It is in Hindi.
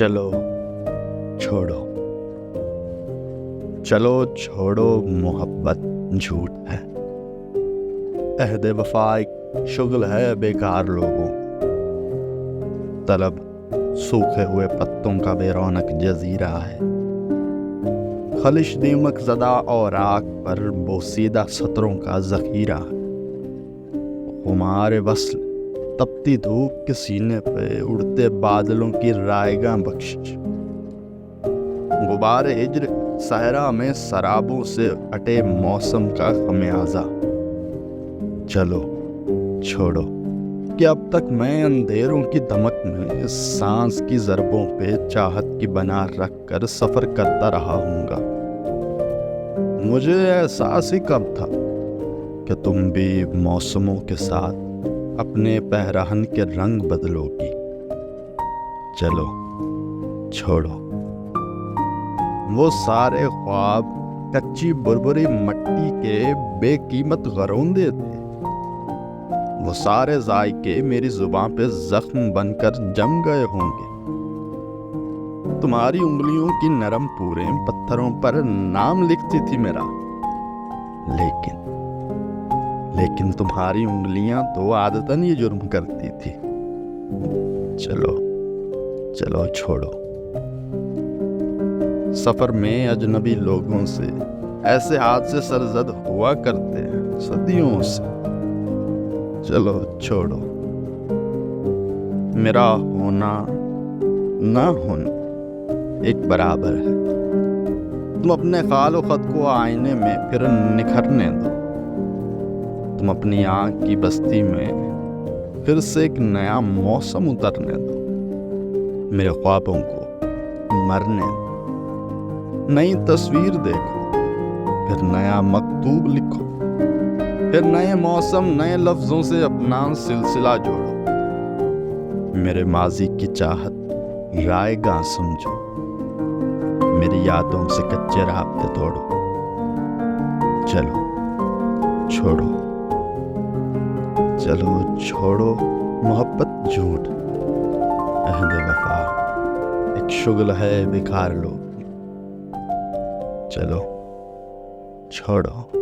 चलो छोड़ो, चलो छोड़ो, मोहब्बत झूठ है। अहद वफा एक शुगल है बेकार लोगों, तलब सूखे हुए पत्तों का बेरौनक जजीरा है। खलिश दीमक ज़दा और आग पर बोसीदा सतरों का ज़ख़ीरा है। खुमार वस्ल तपती धूप के सीने पे उड़ते बादलों की रायगा बख्शिश। गुबार हिज्र सहरा में शराबों से अटे मौसम का खमियाजा। चलो छोड़ो कि अब तक मैं अंधेरों की दमक में सांस की ज़रबों पे चाहत की बना रख कर सफ़र करता रहा हूँगा। मुझे एहसास ही कब था कि तुम भी मौसमों के साथ अपने पहराहन के रंग बदलोगी। चलो छोड़ो, वो सारे ख्वाब कच्ची बुरबुरी मट्टी के बेकीमत गरौंदे थे। वो सारे जायके मेरी जुबान पे जख्म बनकर जम गए होंगे। तुम्हारी उंगलियों की नरम पूरें पत्थरों पर नाम लिखती थी मेरा, लेकिन तुम्हारी उंगलियां तो आदतन ये जुर्म करती थी। चलो चलो छोड़ो। सफर में अजनबी लोगों से ऐसे हादसे सरजद हुआ करते हैं सदियों से। चलो छोड़ो। मेरा होना ना होना एक बराबर है। तुम अपने खालो खत को आईने में फिर निखरने दो। तुम अपनी आँख की बस्ती में फिर से एक नया मौसम उतरने दो। मेरे ख्वाबों को मरने दो। नई तस्वीर देखो, फिर नया मकतूब लिखो, फिर नए मौसम नए लफ्जों से अपना सिलसिला जोड़ो। मेरे माजी की चाहत रायगा समझो, मेरी यादों से कच्चे राब्ते तोड़ो। चलो छोड़ो, चलो छोड़ो, मोहब्बत झूठ, अहद वफा एक शुगल है बेकार लोग। चलो छोड़ो।